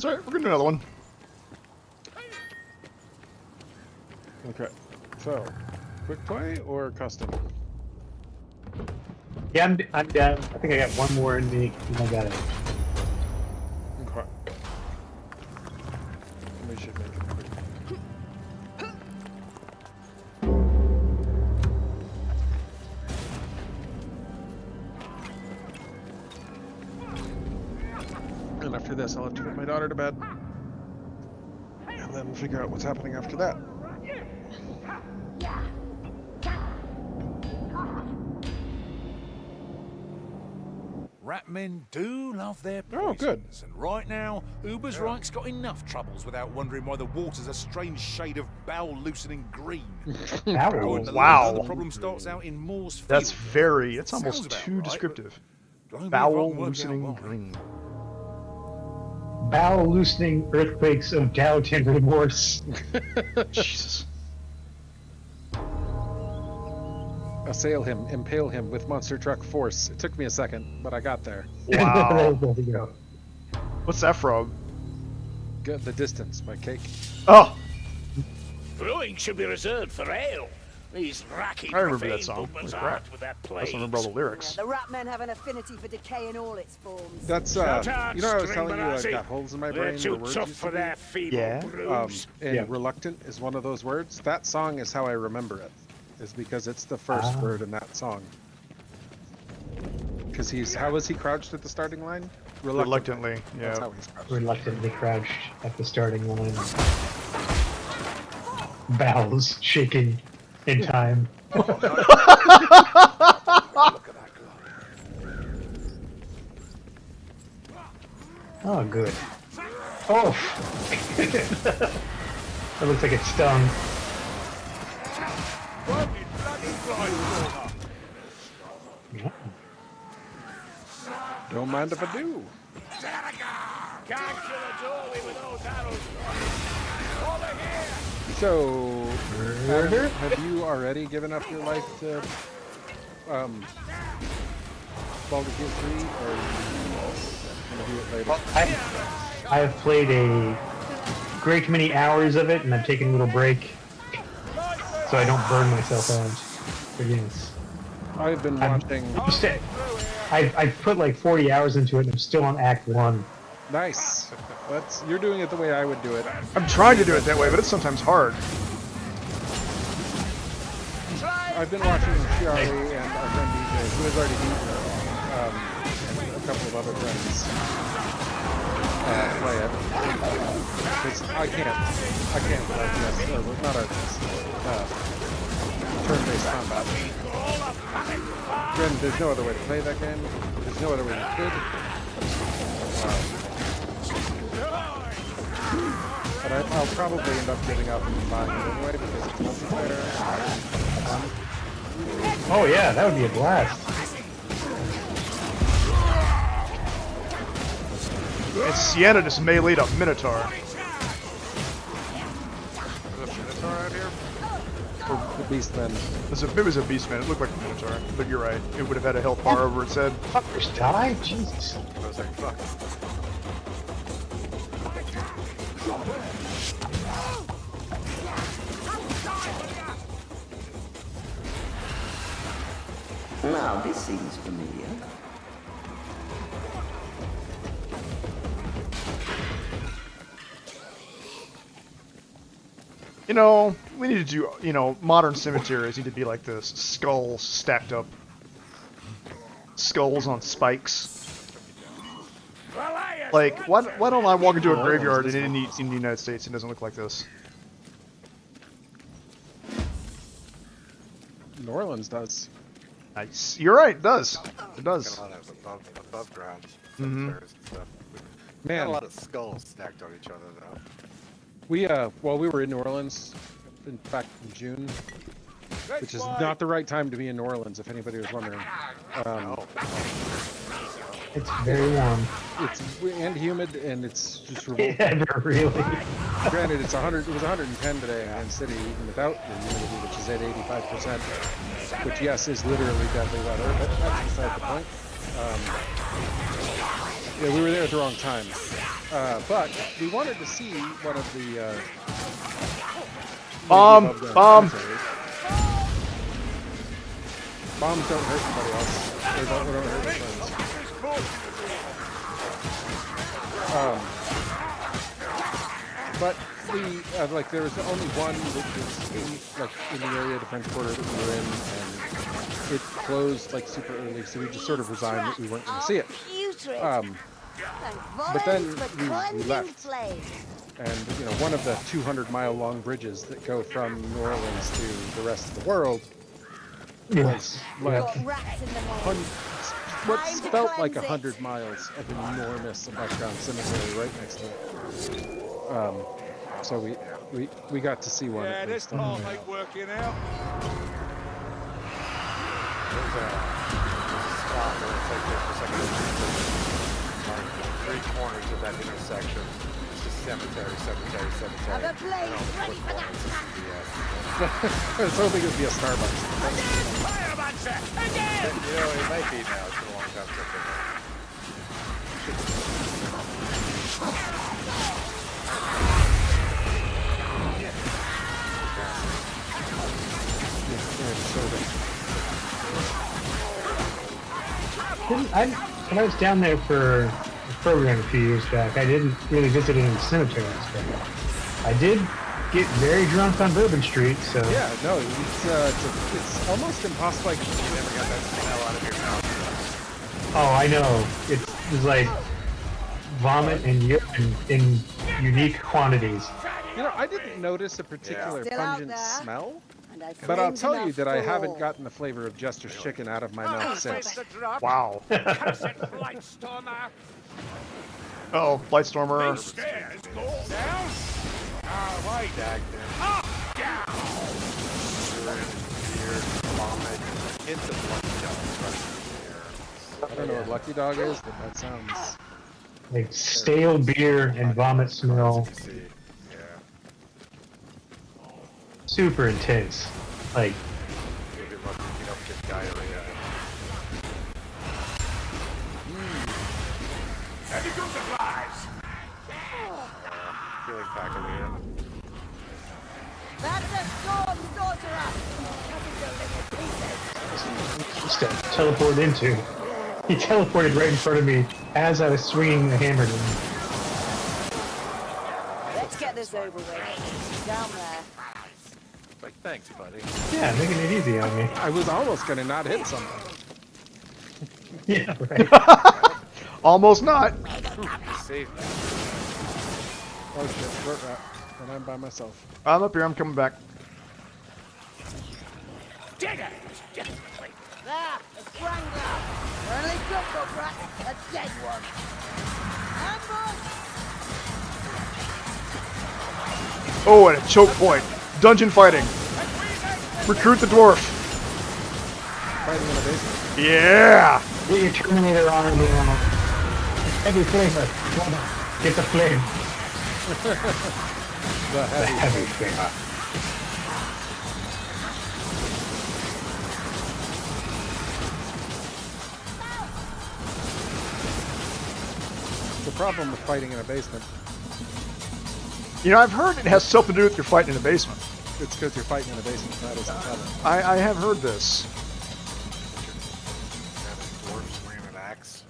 That's alright, we're gonna do another one. Okay. So, quick play or custom? Yeah, I'm down. I think I got one more in me. And I got it. Okay. We should make it quick. And after this, I'll have to put my daughter to bed. And then figure out what's happening after that. Ratmen do love their poisons. Oh, good. And right now, Ubersreich's got enough troubles without wondering why the water's a strange shade of bowel-loosening green. Ow. And the Wow. The problem starts out in Moore's Field. That's very, it's Sounds almost about too right, descriptive. but only if I can Bowel work out loosening why. green. Bowel loosening earthquakes of doubt and remorse. Jesus. Assail him, impale him with monster truck force. It took me a second, but I got there. Wow. There you go. What's that from? Get the distance, my cake. Oh! Brewing should be reserved for ale. These racky I remember that profane song. bugman's Holy crap. art with that I plague. don't remember all the lyrics. The Ratmen have an affinity for decay in all its forms. That's, Shout out, you know, I was telling you I've Stringbarazzi. got holes in my They're brain. too The words tough used for to be. their feeble Yeah. brews. And Yeah. reluctant is one of those words. That song is how I remember it. Is because it's the first word in that song. Because how was he crouched at the starting line? Reluctantly, That's yeah. how he's crouched. Reluctantly crouched at the starting line. Bowels shaking in time. Look at that glory. Oh, good. Oh! That looks like it stung. Yeah. Don't mind if I do. Can't kill a doorway with those arrows. Over here! So, Murder? have you already given up your life to Baldur's Gate 3, or are you gonna do it later? I have played a great many hours of it, and I've taken a little break so I don't burn myself out. But yes. I've been I'm- watching. I've put like 40 hours into it, and I'm still on Act 1. Nice. You're doing it the way I would do it. I'm trying to do it that way, but it's sometimes hard. I've been watching Shiari and our friend DJ, who has already beaten it, and a couple of other friends play it. 'Cause I can't RTS, or not RTS, turn-based combat. Then there's no other way to play that game. There's no other way you could. But I'll probably end up giving up and buying it anyway because it's multiplayer. Oh yeah, that would be a blast. And Sienna just meleeed a Minotaur. There's a Minotaur out here? The Beastmen. It was a beastman. It looked like a Minotaur, but you're right. It would have had a health bar over its head. Fuckers die? Jesus. I was like, fuck. Now, this seems familiar. You know, we need to do, modern cemeteries need to be like this. Skulls stacked up. Skulls on spikes. Like, why don't I walk into a graveyard in the United States and it doesn't look like this? New Orleans does. Nice. You're right, it does. It does. Got a lot of above ground Mhm. cemeteries and stuff. Man. Got a lot of skulls stacked on each other though. We were in New Orleans, in fact, in June, which is not the right time to be in New Orleans, if anybody was wondering. It's very warm. It's and humid, and it's just revolting. Yeah, really. Granted, it was 110 today in City, even without the humidity, which is at 85%, which, yes, is literally deadly weather, but that's beside the point. Yeah, we were there at the wrong time. But we wanted to see one of the Bomb! maybe above ground Bomb! cemeteries. Bombs don't hurt anybody else. They don't hurt their friends. But we like there was only one that was in the area of the French Quarter that we were in, and it closed like super early, so we just sort of resigned that we weren't going to see it. But then we left, and you know, one of the 200-mile-long bridges that go from New Orleans to the rest of the world was like what felt like 100 miles of enormous above-ground cemetery right next to it. So we got to see one. Yeah, this part ain't working out. There's a spot where it's like there's like three corners of that intersection. It's just cemetery, cemetery, cemetery. Have a plane And all the ready for corners is BS. I was hoping it would be a Starbucks. You know, it might be now. It's been a long time since I've been there. When I was down there for a program a few years back, I didn't really visit any cemeteries, but I did get very drunk on Bourbon Street, so... Yeah, no, it's almost impossible. Like, You never got that smell out of your mouth. Oh, I know. It was like vomit and urine in unique quantities. you know, I didn't notice a particular Still out pungent there? smell, And I've but I'll claimed tell you enough that I for haven't all. gotten the flavor of Jester's chicken out of my mouth since. Wow. Blightstormer. Oh, Blightstormer. Stairs go down. Wait. Urine, beer, vomit, hints of Lucky Dog running I don't know what Lucky Dog is, but that sounds... Like stale beer and vomit smell. in the air. Yeah. Super intense. Like, You'll be lucky if you don't get diarrhea. Heavy good supplies. Feeling faculty here. That's a storm sorcerer! Doesn't go little pieces. just got teleported into. He teleported right in front of me as I was swinging the hammer to him. Let's get this over with. Down there. Like, thanks, buddy. Yeah, making it easy on me. I was almost going to not hit something. Yeah, right. Almost not. You saved me. Oh shit, we're out. And I'm by myself. I'm up here. I'm coming back. Dig it. There! A strangler! We're only good for brat. A dead one. Ambush! Oh, and a choke point. Dungeon fighting. Recruit the dwarf. Fighting in a basement. Yeah. Get your Terminator on and heavy flavor. Get the flame. The The heavy. heavy flavor. The problem with fighting in a basement, You know, I've heard it has something to do with your fighting in the basement. it's because you're fighting in a basement. That is the problem. I have heard this. And a dwarf swinging an axe.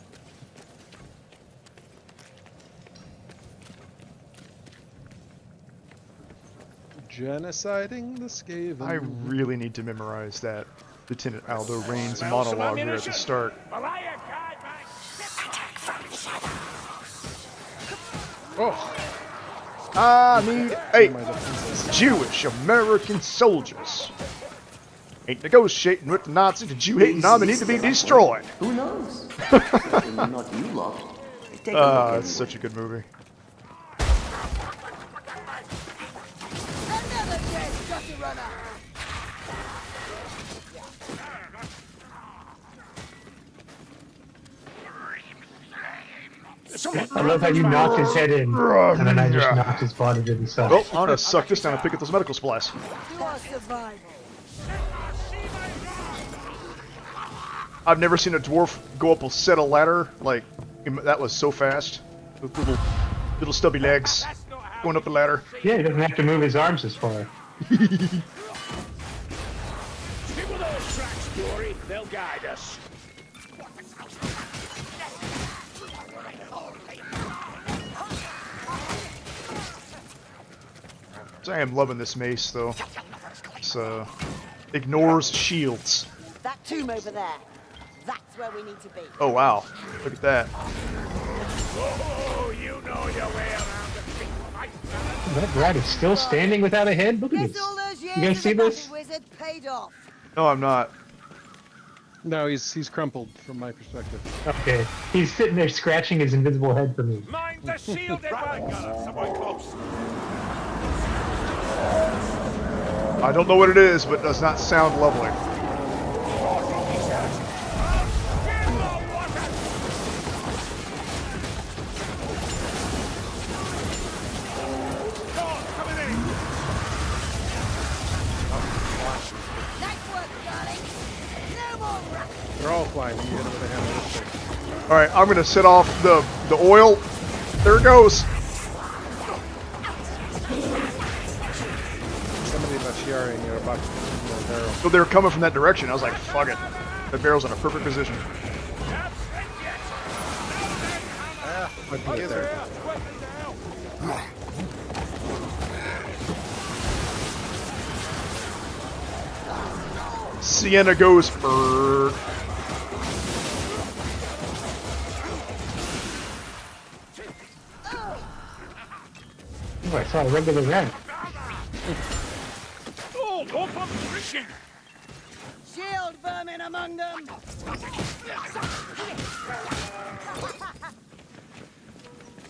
Genociding the Skaven. I really need to memorize that Lieutenant Aldo Raines monologue here at the start. Malaya guide, man. Oh, I need 8 my defenses. Jewish American soldiers. Ain't negotiating with the Nazis. The Jew-hating army need to be destroyed. Who knows? Certainly not you lot. Take a look It's such a good movie. Another dead gutter runner! I love how you knocked his head in, and then I just knocked his body to the side. Oh, I'm gonna suck this down and pick up those medical supplies. To our survival. I've never seen a dwarf go up a set of ladder like that was so fast. With little Little stubby legs. That's not how Going up the ladder. Yeah, he doesn't have to move his arms as far. Stick with those tracks, Dory. They'll guide us. So I am loving this mace, though. It's, ignores shields. That tomb over there. That's where we need to be. Oh, wow. Look at that. Oh, you know your way around the big fight. That rat is still standing without a head? Look at Guess this. all those years You guys as see a this? battle wizard paid off. No, I'm not. No, he's crumpled from my perspective. Okay. He's sitting there scratching his invisible head for me. Mind the shielded one. Someone close. I don't know what it is, but it does not sound lovely. Nice work, darling. No more rats. They're all flying. You hit them with a hammer. All right, I'm gonna set off the oil. There it goes. Somebody left Shiari near a bucket in a barrel. So they were coming from that direction. I was like, fuck it. That barrel's in a perfect position. I can get there. Sienna goes for. Oh, I saw a regular rat. Oh, open drinking. Shield vermin among them.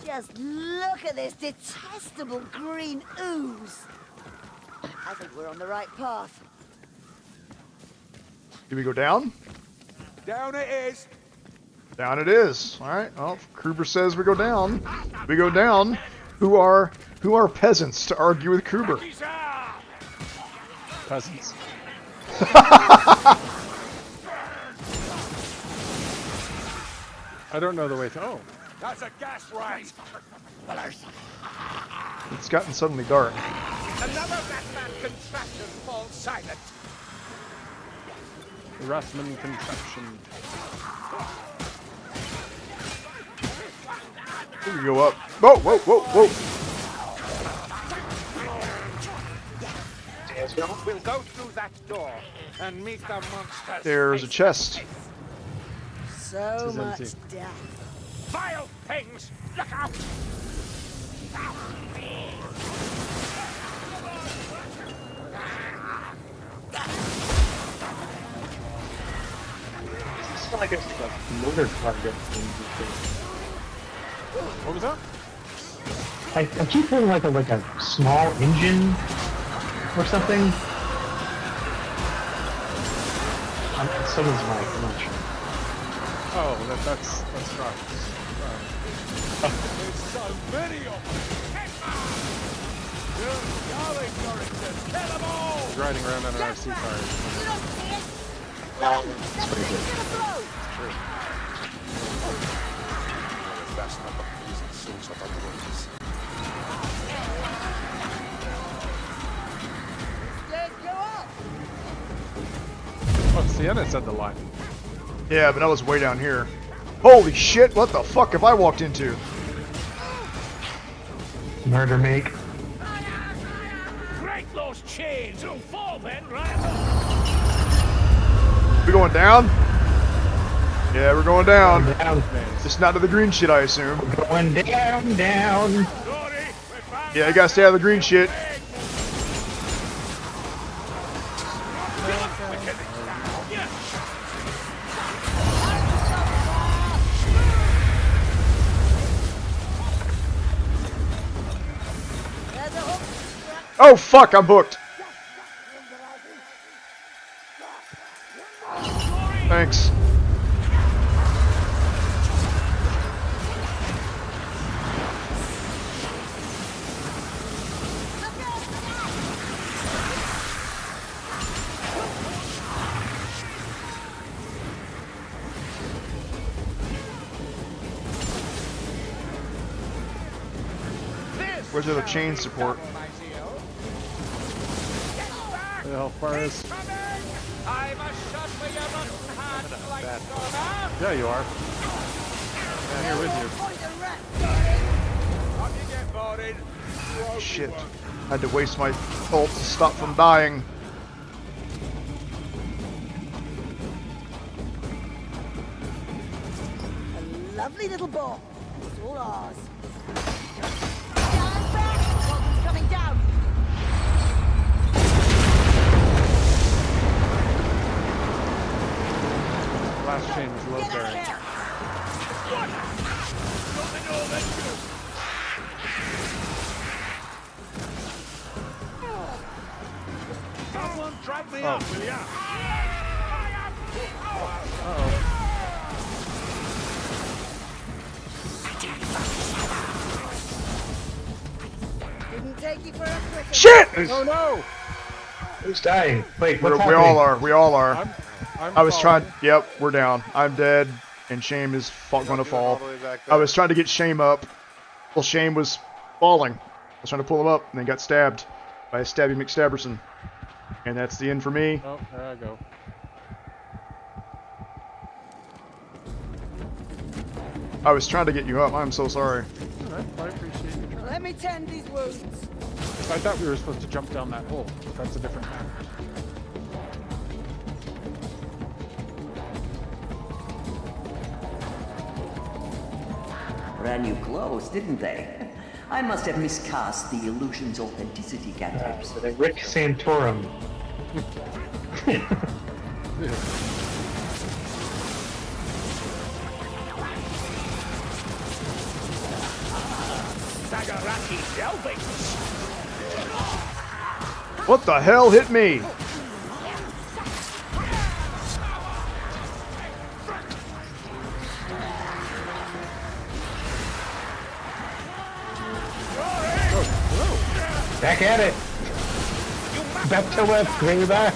Just look at this detestable green ooze. I think we're on the right path. Do we go down? Down it is. Down it is. All right. Well, if Kruber says we go down. We go down. Who are peasants to argue with Kruber? Peasants. I don't know the way to. Oh, That's a gas rat. It's gotten suddenly dark. Another Batman contraption falls silent. the Rathman contraption. We can go up. Whoa, whoa, whoa, whoa. We'll go through that door and meet the monsters. There's a chest. So is much empty. death. Vile things! Look out! It's not like it's like a motor car What was that? I keep feeling like a small engine or something. Someone's mic, I'm not sure. Oh, that's right. There's so many of them! You're golly, Dorrington! Kill them all! He's riding around on an RC car. You don't see it? That's pretty good. It's gonna blow! That's not the reason source of the roses. Stairs go up! Oh, Sienna said the line. Yeah, but I was way down here. Holy shit, what the fuck have I walked into? Murder make. Break those chains! You'll fall then, right? We going down? Yeah, we're going down. Down. Just not to the green shit, I assume. Going down, down. Dory, we found Yeah, you gotta stay out of the green shit. There's a hook. Oh fuck, I'm hooked. Thanks. Where's the other chain support? The health bars. I'm a shot for your rotten heart, like Sora. Yeah, you are. I'm here with you. Up you get, Borin. Shit. I had to waste my ult to stop from dying. A lovely little ball. It's all ours. Stand back! One's coming down. Last chain was low Get out bearing. here! Someone drag me up, will ya? Didn't take you for a cricket. Shit! Oh no! Who's dying? Wait, We what's all happening? are. We all are. I'm I was falling. trying. Yep, we're down. I'm dead, and Shame is going to All fall. the way back I there. was trying to get Shame up. Well, Shame was falling. I was trying to pull him up, and then got stabbed by a Stabby McStabberson. And that's the end for me. Oh, there I go. I was trying to get you up. I'm so sorry. Alright, I appreciate your try. Let me tend these wounds. I thought we were supposed to jump down that hole. That's a different map. Ran you close, didn't they? I must have miscast the illusion's authenticity cantrips. So the Rick Santorum. Sagaraki delving. What the hell hit me? Back at it! Back to left, way back!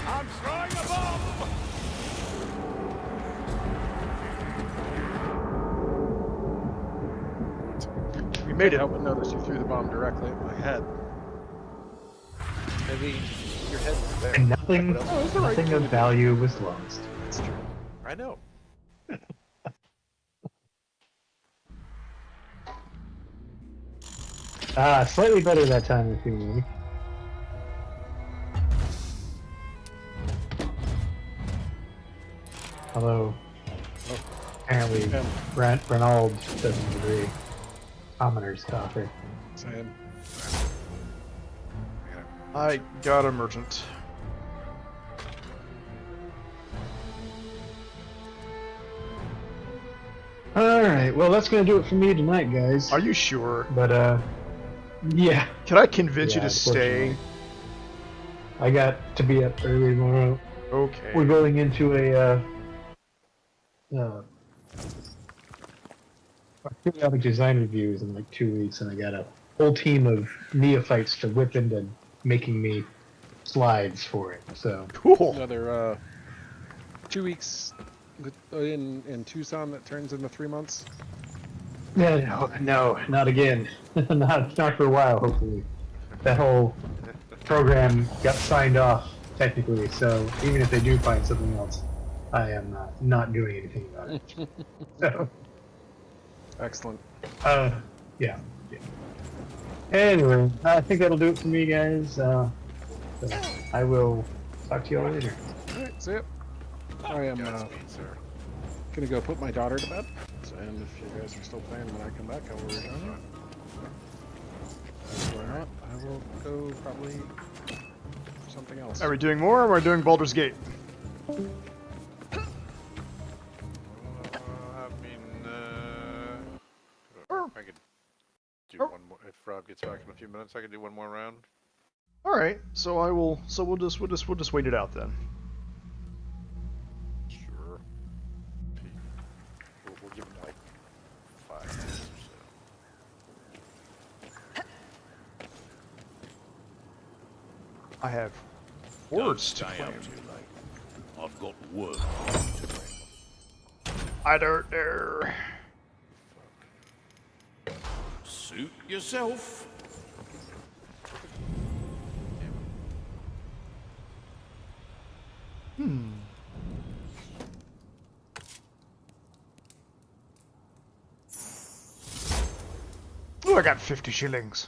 I'm throwing a bomb. We made it. I would notice you threw the bomb directly at my head. Maybe your head was there. And nothing, the right nothing of value was lost. That's true. I know. Slightly better that time, if you will. Although, apparently, Yeah. Renaud doesn't agree. Commoner's copper. Same. I got a merchant. Alright, well, that's gonna do it for me tonight, guys. Are you sure? But, yeah. Can I convince you Yeah, to stay? unfortunately. I got to be up early tomorrow. Okay. We're going into a periodic design reviews in like 2 weeks, and I got a whole team of neophytes to whip into making me slides for it. So Cool. Another 2 weeks in Tucson that turns into 3 months. no, not again. not for a while. Hopefully, that whole program got signed off technically. So even if they do find something else, I am not doing anything about it. So. Excellent. Yeah. Anyway, I think that'll do it for me, guys. So I will talk to you all later. Alright, see ya. I am Godspeed, sir. gonna go put my daughter to bed, and if you guys are still playing when I come back, I will rejoin you. If we're not, I will go probably something else. Are we doing more, or are we doing Baldur's Gate? I mean, I could do one more. If Rob gets back in a few minutes, I could do one more round. All right. So I will. So we'll just wait it out then. Sure. We'll give him like 5 minutes or so. I have Don't words to stay up claim. too late. I've got work to do. I don't know. Suit yourself. Oh, I got 50 shillings.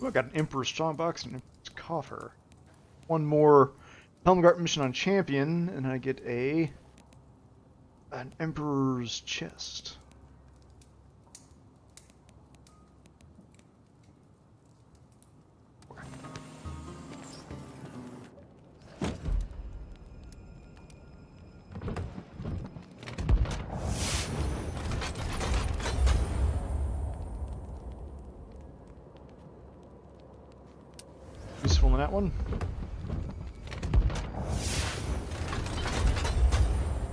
Oh, I got an Emperor's Strongbox and an Emperor's Coffer. One more Helmgart mission on Champion, and I get an Emperor's Chest. Useful in that one.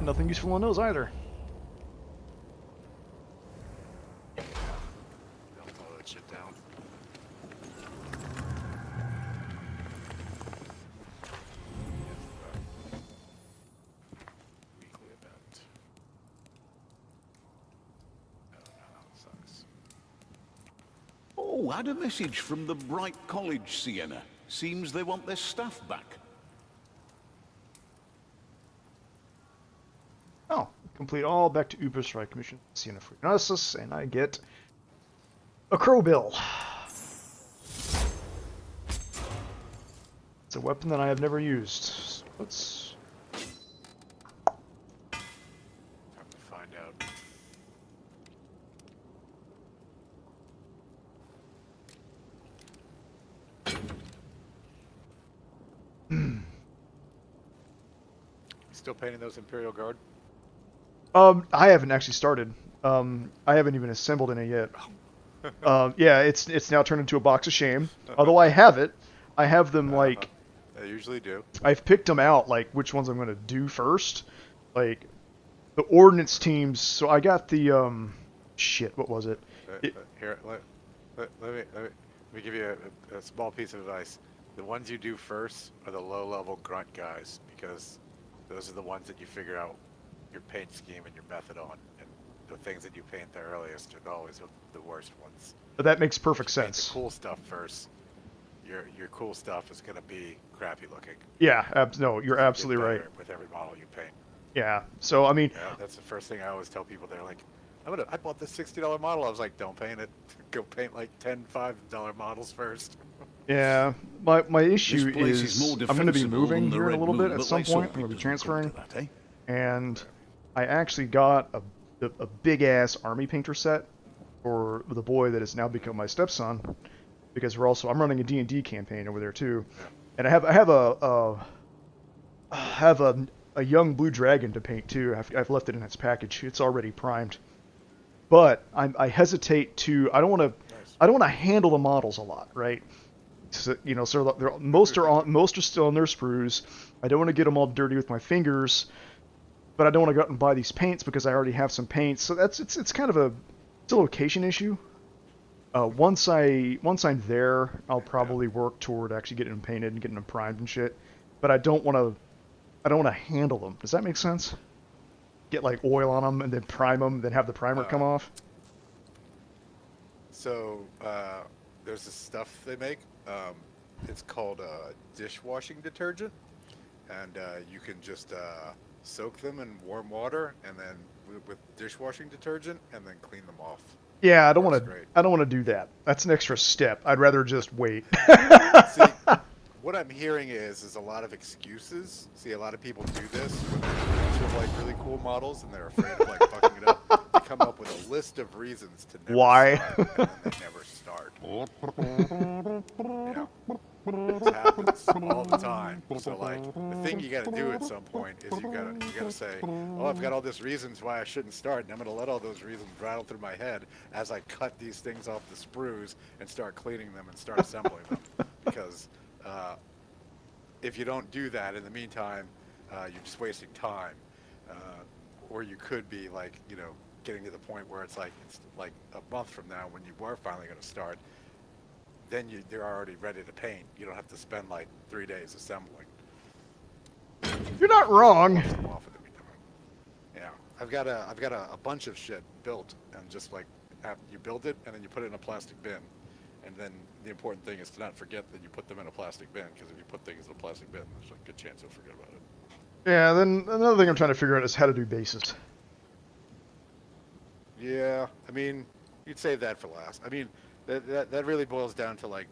Nothing useful in those either. Don't blow that shit down. Weekly event. Oh, sucks. Oh, had a message from the Bright College, Sienna. Seems they want their staff back. Oh, complete all back to Uberstrike mission. Sienna Freenosis, and I get a crow bill. It's a weapon that I have never used. So let's. Time to find out. Still painting those Imperial Guard? I haven't actually started. I haven't even assembled any yet. Yeah, it's now turned into a box of shame. Although I have it, I have them like. They usually do. I've picked them out, like which ones I'm going to do first. Like the ordnance teams. So I got the shit. What was it? Here, let me give you a small piece of advice. The ones you do first are the low-level grunt guys, because those are the ones that you figure out your paint scheme and your method on, and the things that you paint the earliest are always the worst ones. But that makes perfect Paint sense. the cool stuff first. Your cool stuff is gonna be crappy looking. Yeah, no, you're Get absolutely better right. with every model you paint. Yeah. So I mean, Yeah, that's the first thing I always tell people. They're like, I bought this $60 model. I was like, don't paint it. Go paint like 10 $5 models first. yeah. My issue This place is more I'm going to be defensible moving than the here in a Red little Moon, bit at but some they point. sort I'm going to be of doesn't come transferring, to that, eh? and I actually got a big ass army painter set for the boy that has now become my stepson, because I'm running a D&D campaign over there too, and I have a young blue dragon to paint too. I've left it in its package. It's already primed, but I hesitate to. I don't want to handle the models a lot, right? So, most are still on their sprues. I don't want to get them all dirty with my fingers, but I don't want to go out and buy these paints because I already have some paints. So it's kind of a location issue. Once I'm there, I'll probably work toward actually getting them painted and getting them primed and shit. But I don't want to handle them. Does that make sense? Get like oil on them and then prime them, then have the primer come off. So there's this stuff they make. It's called dishwashing detergent, and you can just soak them in warm water and then with dishwashing detergent and then clean them off. Yeah, I don't want Great. to do that. That's an extra step. I'd rather just wait. See, what I'm hearing is a lot of excuses. See, a lot of people do this when they're of like really cool models and they're afraid of like fucking it up. They come up with a list of reasons to never Why? start, and then they never start. Yeah. This happens all the time. So like the thing you got to do at some point is you got to say, oh, I've got all these reasons why I shouldn't start, and I'm going to let all those reasons rattle through my head as I cut these things off the sprues and start cleaning them and start assembling them. Because if you don't do that in the meantime, you're just wasting time. Or you could be like, you know, getting to the point where it's like a month from now when you are finally going to start. Then they're already ready to paint. You don't have to spend like 3 days assembling. You're not wrong. Yeah, I've got a bunch of shit built, and just like you build it and then you put it in a plastic bin, and then the important thing is to not forget that you put them in a plastic bin, because if you put things in a plastic bin, there's a good chance you'll forget about it. Yeah. Then another thing I'm trying to figure out is how to do bases. Yeah, I mean, you'd save that for last. I mean, that really boils down to like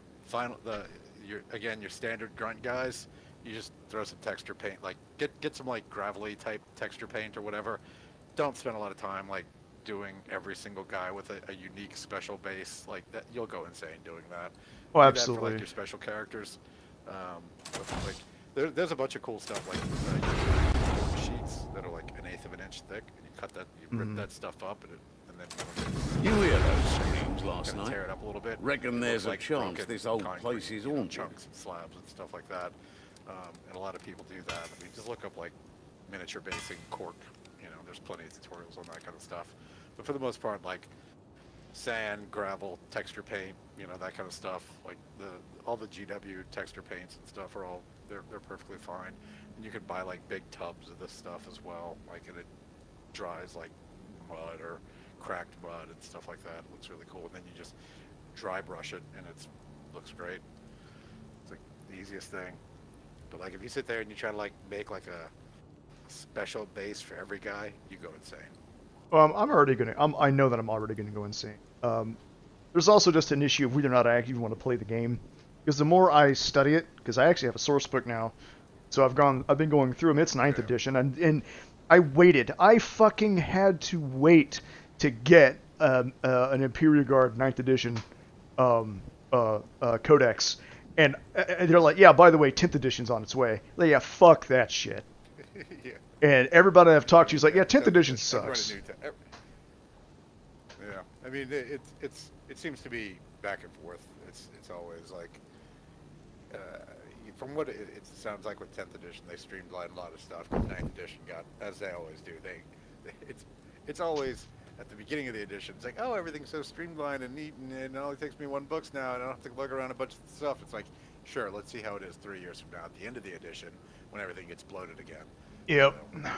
your standard grunt guys. You just throw some texture paint, like get some like gravelly type texture paint or whatever. Don't spend a lot of time like doing every single guy with a unique special base like that. You'll go insane doing that. Oh, Do absolutely. that for like your special characters. Like there's a bunch of cool stuff like sheets that are like 1/8 of an inch thick, and you cut that, you rip that stuff up, and then You hear those screams last kind of night? tear it up a little bit. Reckon It there's looks a like chance broken this old concrete, place is you know, haunted. chunks and slabs and stuff like that. And a lot of people do that. I mean, just look up like miniature basing cork. You know, there's plenty of tutorials on that kind of stuff. But for the most part, like sand, gravel, texture paint, you know, that kind of stuff. Like all the GW texture paints and stuff are all they're perfectly fine. And you can buy like big tubs of this stuff as well. Like, and it dries like mud or cracked mud and stuff like that. It looks really cool. And then you just dry brush it, and it looks great. It's like the easiest thing. But like if you sit there and you try to like make like a special base for every guy, you go insane. I know that I'm already gonna go insane. There's also just an issue of whether or not I even want to play the game, because the more I study it, because I actually have a source book now, so I've been going through them. It's 9th edition, and I waited. I fucking had to wait to get an Imperial Guard 9th edition codex, and they're like, yeah, by the way, 10th edition's on its way. Like, yeah, fuck that shit. Yeah. And everybody I've talked to is like, yeah, 10th edition sucks. Yeah, I mean it seems to be back and forth. It's always like from what it sounds like with 10th edition, they streamlined a lot of stuff. Because 9th edition got, as they always do, it's always at the beginning of the edition. It's like, oh, everything's so streamlined and neat, and it only takes me 1 book now, and I don't have to lug around a bunch of stuff. It's like, sure, let's see how it is 3 years from now at the end of the edition when everything gets bloated again. Yep. You know,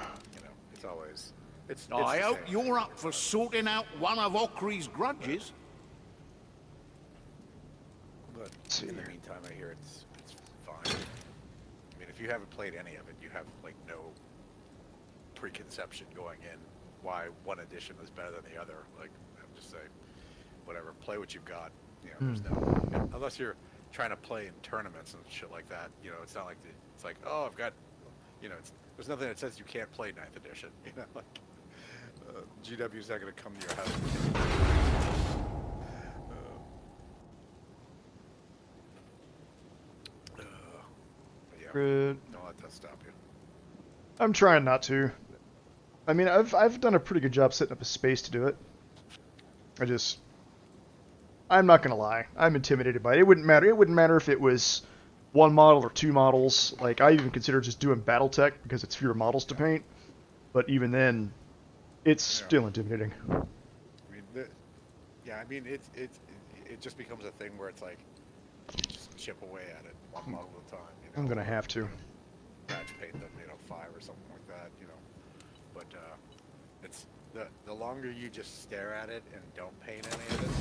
it's always. It's I the hope same. you're up for sorting out one of Ockery's grudges. But in the meantime, I hear it's fine. I mean, if you haven't played any of it, you have like no preconception going in why one edition is better than the other. Like, I'm just saying, whatever, play what you've got. You know, there's no, unless you're trying to play in tournaments and shit like that. You know, it's not like it's like, oh, I've got, you know, there's nothing that says you can't play 9th edition. You know, like GW's not going to come to your house. Yeah, don't let that stop you. I'm trying not to. I mean, I've done a pretty good job setting up a space to do it. I'm not gonna lie, I'm intimidated by it. It wouldn't matter. It wouldn't matter if it was 1 model or 2 models. Like, I even consider just doing BattleTech because it's fewer models to paint. But even then, it's still intimidating. I mean, I mean, it just becomes a thing where it's like, you just chip away at it 1 model at a time. You know? I'm gonna have to. Batch paint them, 5 or something like that, But it's the longer you just stare at it and don't paint any of it,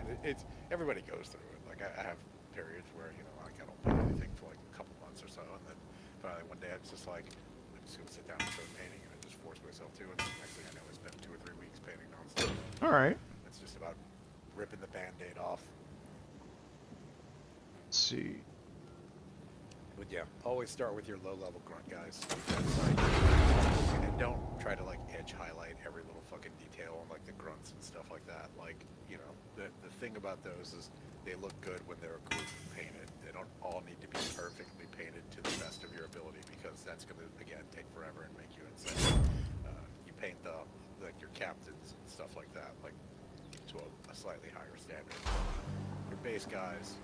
and it's everybody goes through it. Like I have periods where like I don't paint anything for like a couple months or so, and then finally one day it's just like I'm just gonna sit down and start painting, and I just force myself to. And the next thing I know, I spend 2 or 3 weeks painting nonstop. All right. It's just about ripping the Band-Aid off. Let's see. But yeah, always start with your low-level grunt guys. That's like and don't try to like edge highlight every little fucking detail on like the grunts and stuff like that. Like, you know, the thing about those is they look good when they're glue painted. They don't all need to be perfectly painted to the best of your ability, because that's going to, again, take forever and make you insane. You paint the, like your captains and stuff like that, like to a slightly higher standard. Your base guys,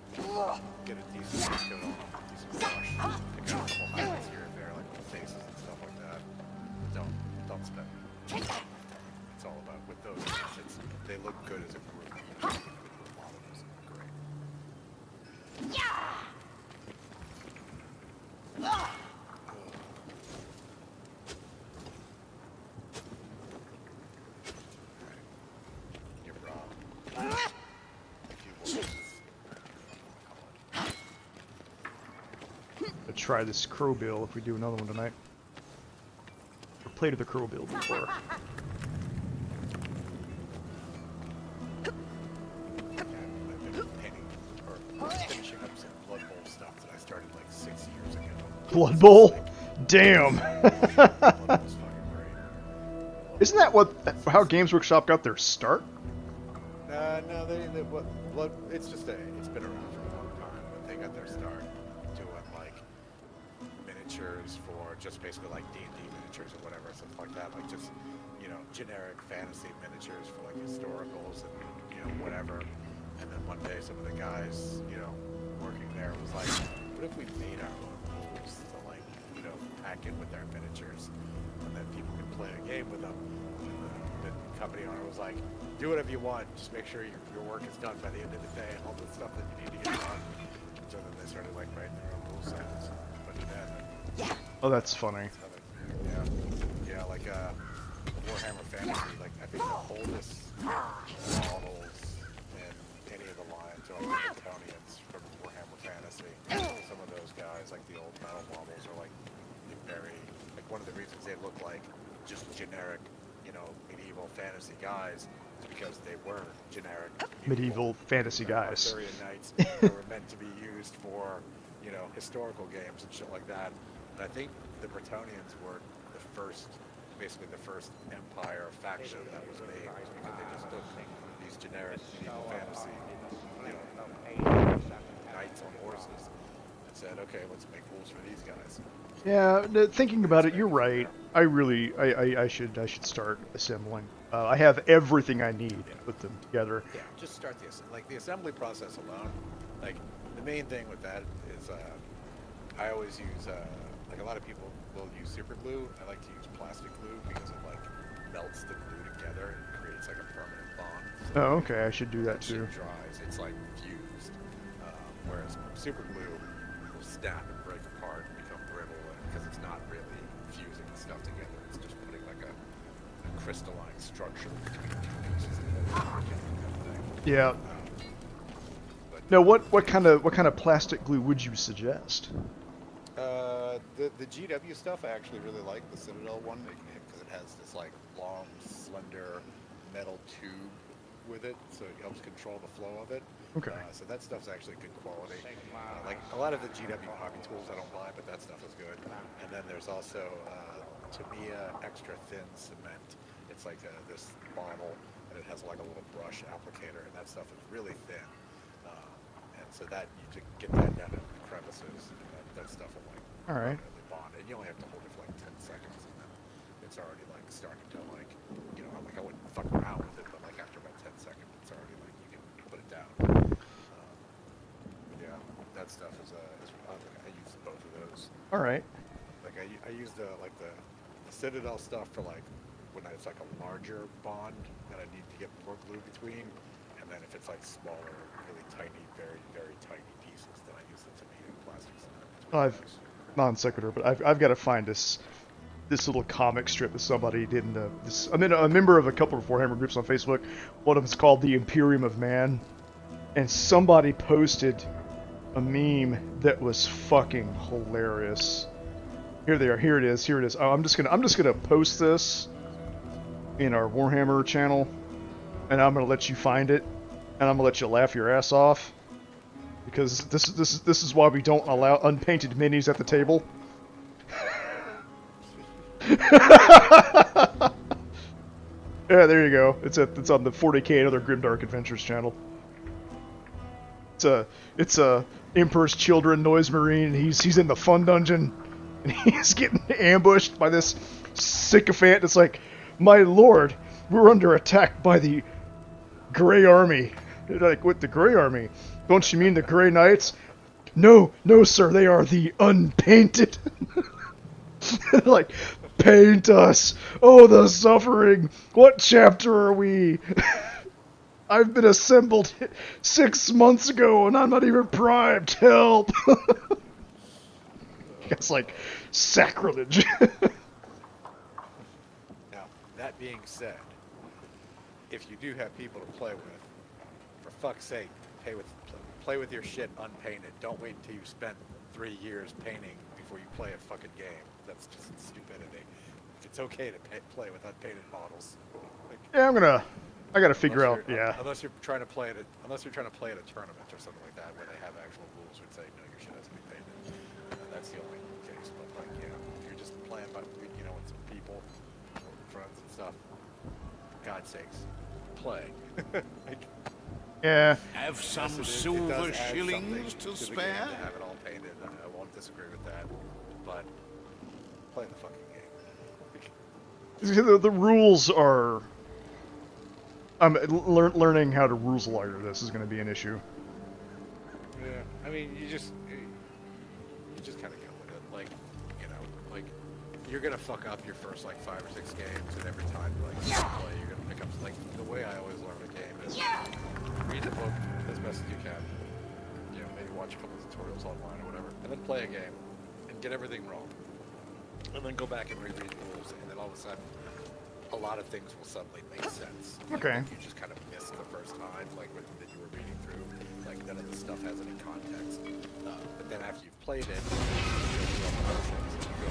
get a decent coat on, decent brush, pick out a couple highlights here and there, like the faces and stuff like that. Don't spend. It's all about, with those, they look good as a group. Individual model is great. Give Rob a few more. I'll try this crow bill if we do another one tonight. I've played the crow bill before. I've been painting or finishing up some Blood Bowl stuff that I started like 6 years ago. Blood Bowl? Damn. Blood Bowl's fucking great. Isn't that how Games Workshop got their start? No, Blood. It's been around for a long time, but they got their start doing like miniatures for just basically like D&D miniatures or whatever, something like that, like just, you know, generic fantasy miniatures for like historicals and, you know, whatever. And then one day some of the guys, you know, working there was like, what if we made our own rules to like, you know, pack in with our miniatures, and then people could play a game with them. And the company owner was like, do whatever you want, just make sure your work is done by the end of the day and all the stuff that you need to get done. So then they started like writing their own rule sets, putting it in. Oh, that's funny. Yeah, like Warhammer Fantasy, like I think the oldest models in any of the lines are like the Bretonians from Warhammer Fantasy. Some of those guys, like the old metal models, are like very, like one of the reasons they look like just generic, you know, medieval fantasy guys is because they were generic Medieval fantasy guys. Arthurian knights that were meant to be used for, you know, historical games and shit like that. And I think the Bretonians were the first, basically the first empire faction that was made, because they just took these generic medieval fantasy, you know, knights on horses and said, okay, let's make rules for these guys. Yeah, thinking about it, you're right. I should start assembling. I have everything I need to put them together. Yeah, just start the assembly process alone. Like the main thing with that is I always use like a lot of people will use super glue. I like to use plastic glue because it like melts the glue together and creates like a permanent bond. So Oh, okay, I should do that too. When shit dries, it's like fused. Whereas super glue will snap and break apart and become brittle, because it's not really fusing the stuff together. It's just putting like a crystalline structure between two pieces of it. Yeah. Now, what kind of plastic glue would you suggest? The GW stuff I actually really like, the Citadel one, because it has this like long, slender metal tube with it, so it helps control the flow of it. Okay. So that stuff's actually good quality. Like a lot of the GW hobby tools I don't buy, but that stuff is good. And then there's also Tamiya extra thin cement. It's like this bottle, and it has like a little brush applicator, and that stuff is really thin. And so that you get that down in the crevices, and that stuff will like permanently bond. And you only have to hold it for like 10 seconds, and then it's already like starting to like, you know, like I wouldn't fuck around with it, but like after about 10 seconds, it's already like you can put it down. But yeah, that stuff is I use both of those. All right. Like I use the Citadel stuff for like when it's like a larger bond that I need to get more glue between, and then if it's like smaller, really tiny, very very tiny pieces, then I use the Tamiya plastic cement. I've non sequitur, but I've got to find this little comic strip that somebody did in I'm a member of a couple of Warhammer groups on Facebook. One of them's called the Imperium of Man, and somebody posted a meme that was fucking hilarious. Here they are. Here it is. Here it is. Oh, I'm just gonna post this in our Warhammer channel, and I'm gonna let you find it, and I'm gonna let you laugh your ass off, because this is why we don't allow unpainted minis at the table. Yeah, there you go. It's on the 40K and Other Grimdark Adventures channel. It's a Emperor's Children Noise Marine. He's in the fun dungeon, and he's getting ambushed by this sycophant. It's like, my lord, we're under attack by the Grey Army. They're like, what, the Grey Army? Don't you mean the Grey Knights? No, sir, they are the unpainted. Like, paint us. Oh, the suffering. What chapter are we? I've been assembled 6 months ago and I'm not even primed. Help. It's like sacrilege. Now, that being said, if you do have people to play with, for fuck's sake, play with your shit unpainted. Don't wait until you spent 3 years painting before you play a fucking game. That's just stupidity. It's okay to play with unpainted models. Like, Yeah, I gotta figure out. Yeah. Unless you're trying to play at a tournament or something like that, where they have actual rules which say no, your shit has to be painted. That's the only case. But like, you know, if you're just playing by, you know, with some people, friends and stuff, for God's sakes, play. Like, Yeah. Have some yes, it silver does add shillings something to the spare? game to have it all painted. I won't disagree with that, but play the fucking game. The rules are. Learning how to rules lawyer this is going to be an issue. Yeah, I mean, you just kind of go with it. Like, you know, like you're gonna fuck up your first like 5 or 6 games, and every time like you play, you're gonna pick up. Like the way I always learn a game is read the book as best as you can. You know, maybe watch a couple of tutorials online or whatever, and then play a game and get everything wrong, and then go back and reread the rules, and then all of a sudden, a lot of things will suddenly make sense. Like, Okay. You just kind of missed the first time, like that you were reading through. Like none of this stuff has any context. But then after you've played it, you go through all the motions, and you go